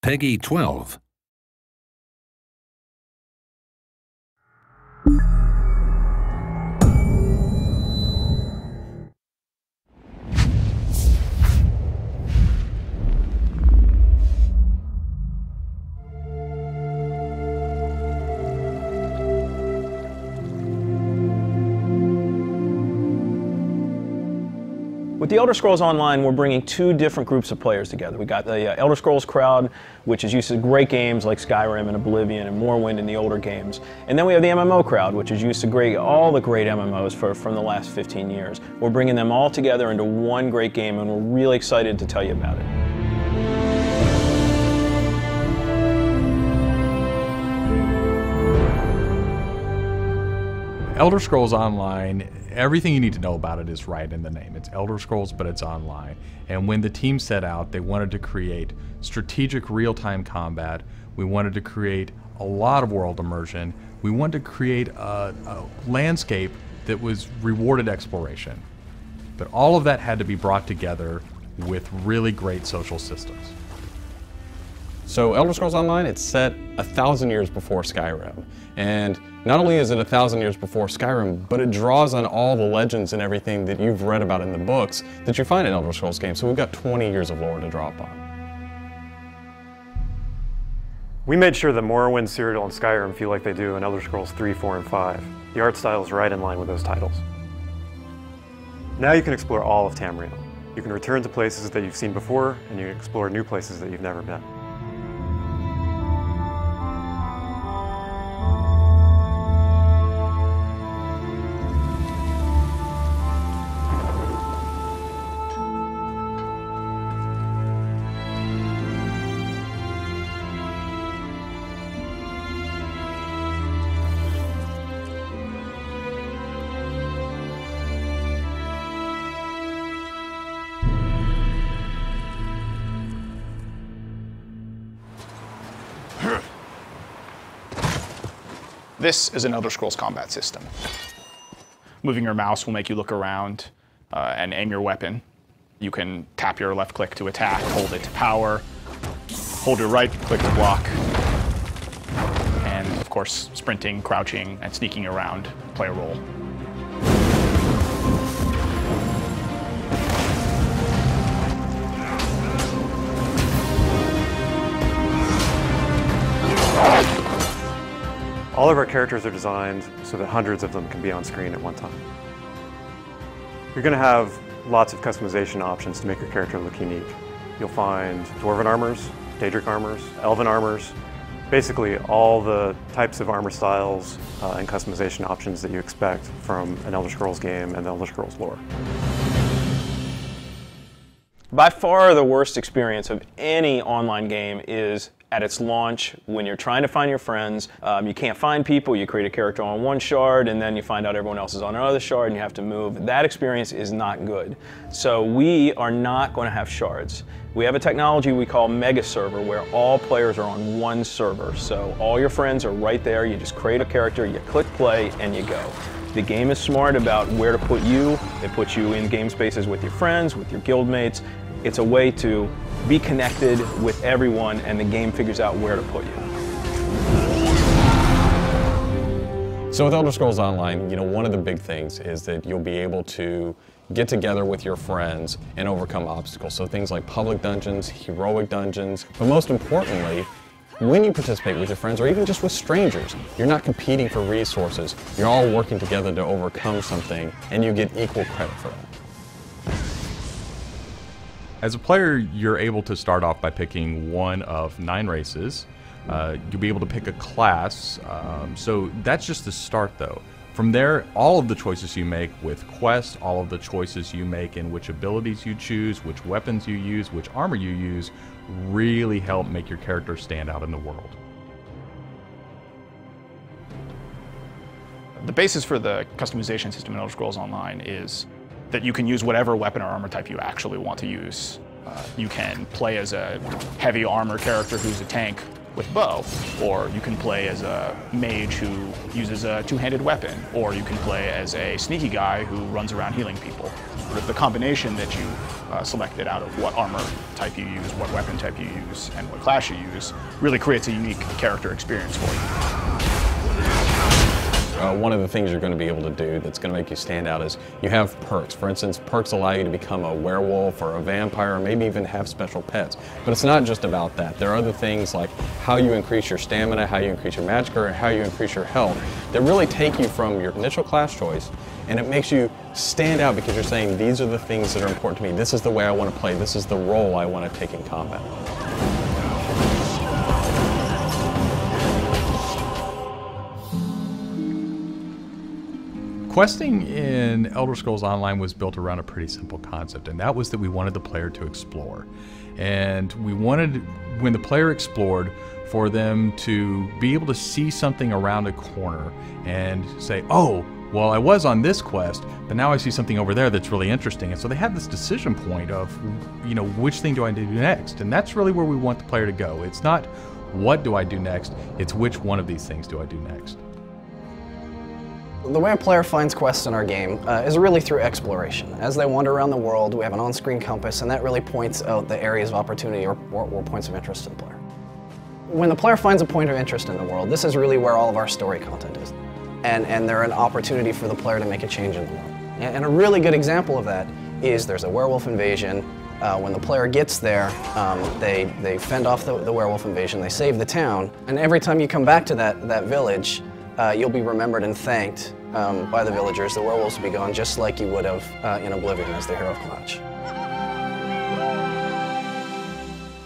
Peggy 12. With the Elder Scrolls Online, we're bringing two different groups of players together. We got the Elder Scrolls crowd, which is used to great games like Skyrim and Oblivion and Morrowind and the older games. And then we have the MMO crowd, which is used to all the great MMOs from the last 15 years. We're bringing them all together into one great game, and we're really excited to tell you about it. Elder Scrolls Online, everything you need to know about it is right in the name. It's Elder Scrolls, but it's online. And when the team set out, they wanted to create strategic real-time combat. We wanted to create a lot of world immersion. We wanted to create a landscape that was rewarded exploration. But all of that had to be brought together with really great social systems. So Elder Scrolls Online, it's set 1,000 years before Skyrim. And not only is it 1,000 years before Skyrim, but it draws on all the legends and everything that you've read about in the books that you find in Elder Scrolls games. So we've got 20 years of lore to draw upon. We made sure that Morrowind, Cyrodiil, and Skyrim feel like they do in Elder Scrolls 3, 4, and 5. The art style is right in line with those titles. Now you can explore all of Tamriel. You can return to places that you've seen before, and you can explore new places that you've never been. This is an Elder Scrolls combat system. Moving your mouse will make you look around and aim your weapon. You can tap your left click to attack, hold it to power, hold your right click to block, and of course sprinting, crouching, and sneaking around play a role. All of our characters are designed so that hundreds of them can be on screen at one time. You're going to have lots of customization options to make your character look unique. You'll find Dwarven armors, Daedric armors, Elven armors, basically all the types of armor styles and customization options that you expect from an Elder Scrolls game and the Elder Scrolls lore. By far the worst experience of any online game is at its launch, when you're trying to find your friends, you can't find people, you create a character on one shard, and then you find out everyone else is on another shard, and you have to move. That experience is not good. So we are not going to have shards. We have a technology we call Mega Server, where all players are on one server. So all your friends are right there, you just create a character, you click play, and you go. The game is smart about where to put you. It puts you in game spaces with your friends, with your guildmates. It's a way to be connected with everyone, and the game figures out where to put you. So with Elder Scrolls Online, one of the big things is that you'll be able to get together with your friends and overcome obstacles. So things like public dungeons, heroic dungeons, but most importantly, when you participate with your friends or even just with strangers, you're not competing for resources. You're all working together to overcome something, and you get equal credit for that. As a player, you're able to start off by picking one of 9 races. You'll be able to pick a class, so that's just the start though. From there, all of the choices you make with quests, all of the choices you make in which abilities you choose, which weapons you use, which armor you use, really help make your character stand out in the world. The basis for the customization system in Elder Scrolls Online is that you can use whatever weapon or armor type you actually want to use. You can play as a heavy armor character who's a tank with bow, or you can play as a mage who uses a two-handed weapon, or you can play as a sneaky guy who runs around healing people. sort of the combination that you selected out of what armor type you use, what weapon type you use, and what class you use really creates a unique character experience for you. One of the things you're going to be able to do that's going to make you stand out is you have perks. For instance, perks allow you to become a werewolf or a vampire, or maybe even have special pets. But it's not just about that. There are other things like how you increase your stamina, how you increase your magic, or how you increase your health that really take you from your initial class choice, and it makes you stand out because you're saying, these are the things that are important to me. This is the way I want to play. This is the role I want to take in combat. Questing in Elder Scrolls Online was built around a pretty simple concept, and that was that we wanted the player to explore. And we wanted, when the player explored, for them to be able to see something around a corner and say, oh, well, I was on this quest, but now I see something over there that's really interesting. And so they have this decision point of, which thing do I do next? And that's really where we want the player to go. It's not what do I do next, it's which one of these things do I do next. The way a player finds quests in our game is really through exploration. As they wander around the world, we have an on-screen compass, and that really points out the areas of opportunity or points of interest to the player. When the player finds a point of interest in the world, this is really where all of our story content is. And they're an opportunity for the player to make a change in the world. And a really good example of that is there's a werewolf invasion. When the player gets there, they fend off the werewolf invasion, they save the town, and every time you come back to that village, you'll be remembered and thanked by the villagers. The werewolves will be gone just like you would have in Oblivion as the hero of Klatch.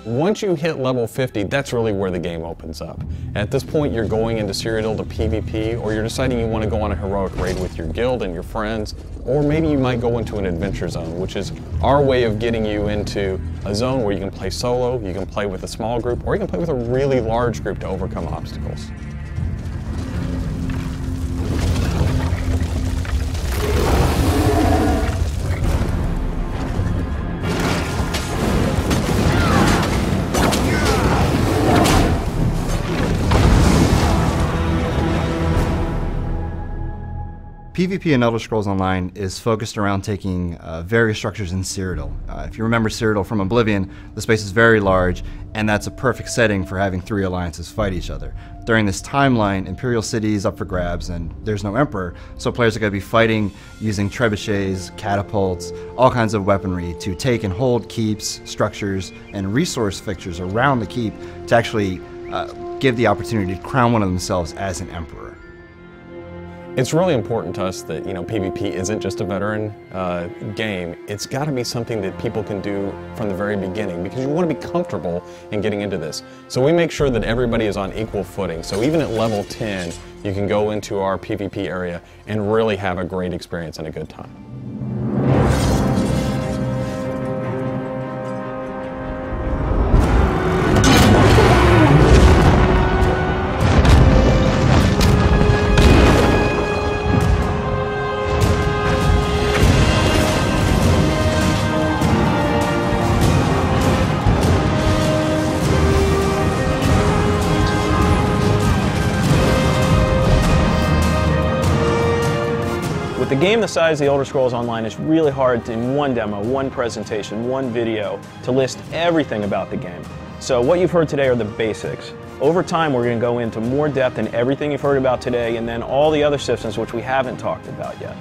Once you hit level 50, that's really where the game opens up. At this point, you're going into Cyrodiil to PvP, or you're deciding you want to go on a heroic raid with your guild and your friends, or maybe you might go into an adventure zone, which is our way of getting you into a zone where you can play solo, you can play with a small group, or you can play with a really large group to overcome obstacles. PvP in Elder Scrolls Online is focused around taking various structures in Cyrodiil. If you remember Cyrodiil from Oblivion, the space is very large, and that's a perfect setting for having three alliances fight each other. During this timeline, Imperial City is up for grabs, and there's no Emperor, so players are going to be fighting using trebuchets, catapults, all kinds of weaponry to take and hold keeps, structures, and resource fixtures around the keep to actually give the opportunity to crown one of themselves as an Emperor. It's really important to us that PvP isn't just a veteran game. It's got to be something that people can do from the very beginning because you want to be comfortable in getting into this. So we make sure that everybody is on equal footing. So even at level 10, you can go into our PvP area and really have a great experience and a good time. With a game the size of the Elder Scrolls Online, it's really hard to, in one demo, one presentation, one video, to list everything about the game. So what you've heard today are the basics. Over time, we're going to go into more depth in everything you've heard about today, and then all the other systems which we haven't talked about yet.